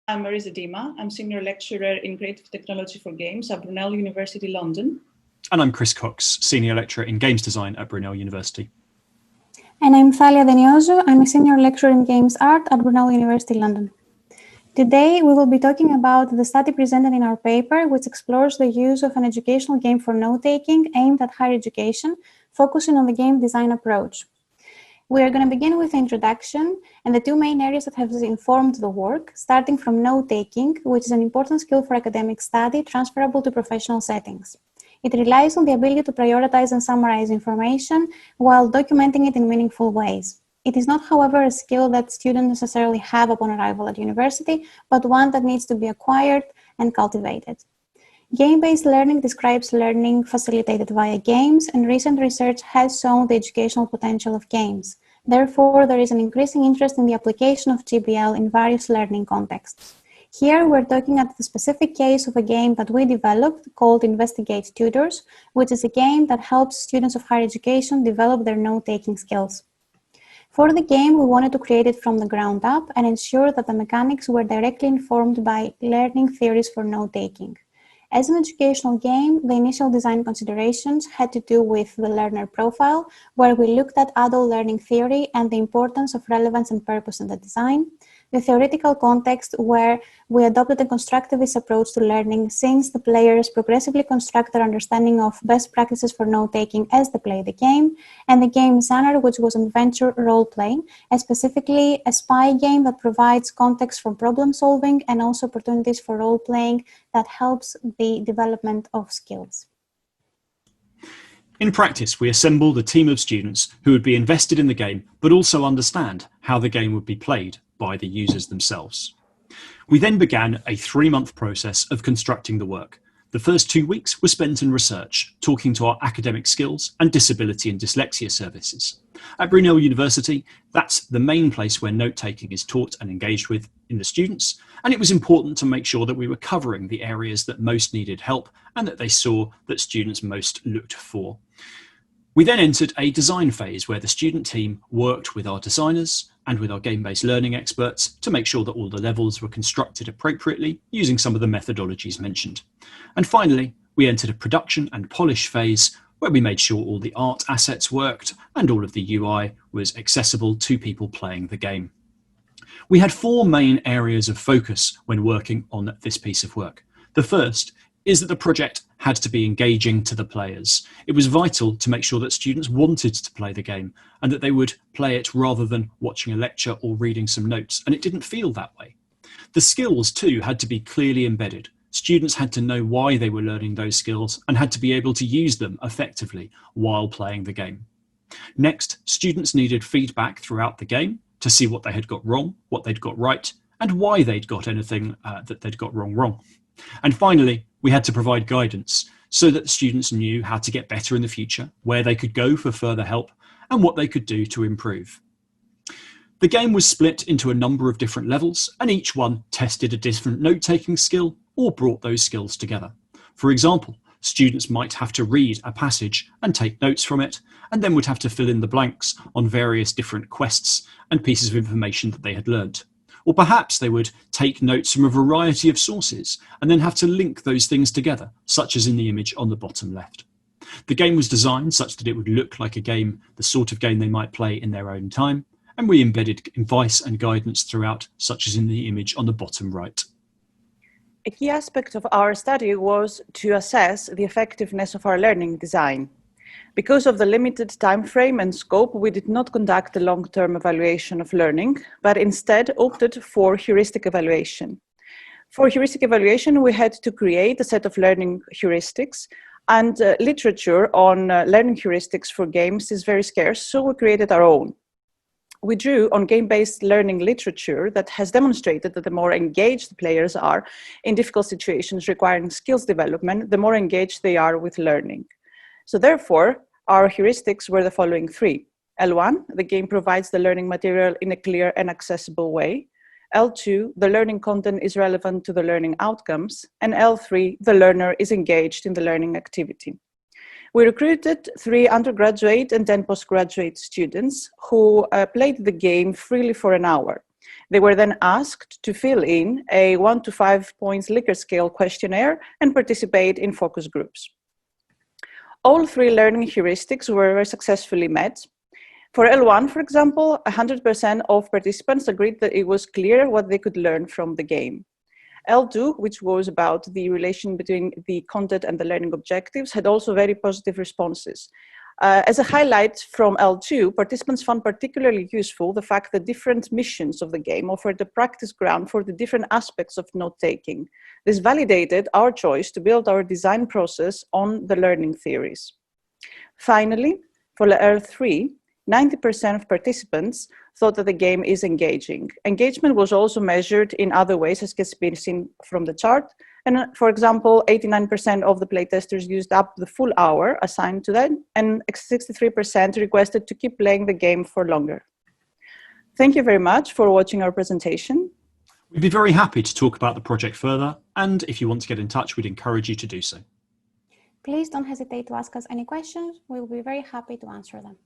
I'm Mariza Dima. I'm Senior Lecturer in Creative Technology for Games at Brunel University London. And I'm Chris Cox, Senior Lecturer in Games Design at Brunel University. And I'm Thaleia Deniozou. I'm a Senior Lecturer in Games Art at Brunel University London. Today, we will be talking about the study presented in our paper, which explores the use of an educational game for note-taking aimed at higher education, focusing on the game design approach. We are going to begin with the introduction and the two main areas that have informed the work, starting from note-taking, which is an important skill for academic study transferable to professional settings. It relies on the ability to prioritize and summarize information while documenting it in meaningful ways. It is not, however, a skill that students necessarily have upon arrival at university, but one that needs to be acquired and cultivated. Game-based learning describes learning facilitated via games, and recent research has shown the educational potential of games. Therefore, there is an increasing interest in the application of GBL in various learning contexts. Here, we're talking at the specific case of a game that we developed called Investigate Tudors, which is a game that helps students of higher education develop their note-taking skills. For the game, we wanted to create it from the ground up and ensure that the mechanics were directly informed by learning theories for note-taking. As an educational game, the initial design considerations had to do with the learner profile, where we looked at adult learning theory and the importance of relevance and purpose in the design. The theoretical context, where we adopted a constructivist approach to learning, since the players progressively construct their understanding of best practices for note-taking as they play the game, and the game genre, which was adventure role-playing, and specifically a spy game that provides context for problem-solving and also opportunities for role-playing that helps the development of skills. In practice, we assembled a team of students who would be invested in the game, but also understand how the game would be played by the users themselves. We then began a 3-month process of constructing the work. The first 2 weeks were spent in research, talking to our academic skills and disability and dyslexia services. At Brunel University, that's the main place where note-taking is taught and engaged with in the students, and it was important to make sure that we were covering the areas that most needed help and that they saw that students most looked for. We then entered a design phase where the student team worked with our designers and with our game-based learning experts to make sure that all the levels were constructed appropriately using some of the methodologies mentioned. And finally, we entered a production and polish phase where we made sure all the art assets worked and all of the UI was accessible to people playing the game. We had 4 main areas of focus when working on this piece of work. The first is that the project had to be engaging to the players. It was vital to make sure that students wanted to play the game and that they would play it rather than watching a lecture or reading some notes, and it didn't feel that way. The skills too had to be clearly embedded. Students had to know why they were learning those skills and had to be able to use them effectively while playing the game. Next, students needed feedback throughout the game to see what they had got wrong, what they'd got right, and why they'd got anything that they'd got wrong. And finally, we had to provide guidance so that the students knew how to get better in the future, where they could go for further help, and what they could do to improve. The game was split into a number of different levels, and each one tested a different note-taking skill or brought those skills together. For example, students might have to read a passage and take notes from it, and then would have to fill in the blanks on various different quests and pieces of information that they had learned. Or perhaps they would take notes from a variety of sources and then have to link those things together, such as in the image on the bottom left. The game was designed such that it would look like a game, the sort of game they might play in their own time, and we embedded advice and guidance throughout, such as in the image on the bottom right. A key aspect of our study was to assess the effectiveness of our learning design. Because of the limited time frame and scope, we did not conduct a long-term evaluation of learning, but instead opted for heuristic evaluation. For heuristic evaluation, we had to create a set of learning heuristics, and literature on learning heuristics for games is very scarce, so we created our own. We drew on game-based learning literature that has demonstrated that the more engaged players are in difficult situations requiring skills development, the more engaged they are with learning. So therefore, our heuristics were the following 3. L1, the game provides the learning material in a clear and accessible way. L2, the learning content is relevant to the learning outcomes. And L3, the learner is engaged in the learning activity. We recruited 3 undergraduate and 10 postgraduate students who played the game freely for an hour. They were then asked to fill in a 1 to 5 points Likert scale questionnaire and participate in focus groups. All 3 learning heuristics were successfully met. For L1, for example, 100% of participants agreed that it was clear what they could learn from the game. L2, which was about the relation between the content and the learning objectives, had also very positive responses. As a highlight from L2, participants found particularly useful the fact that different missions of the game offered a practice ground for the different aspects of note-taking. This validated our choice to build our design process on the learning theories. Finally, for L3, 90% of participants thought that the game is engaging. Engagement was also measured in other ways, as can be seen from the chart. And for example, 89% of the playtesters used up the full hour assigned to them, and 63% requested to keep playing the game for longer. Thank you very much for watching our presentation. We'd be very happy to talk about the project further, and if you want to get in touch, we'd encourage you to do so. Please don't hesitate to ask us any questions. We will be very happy to answer them.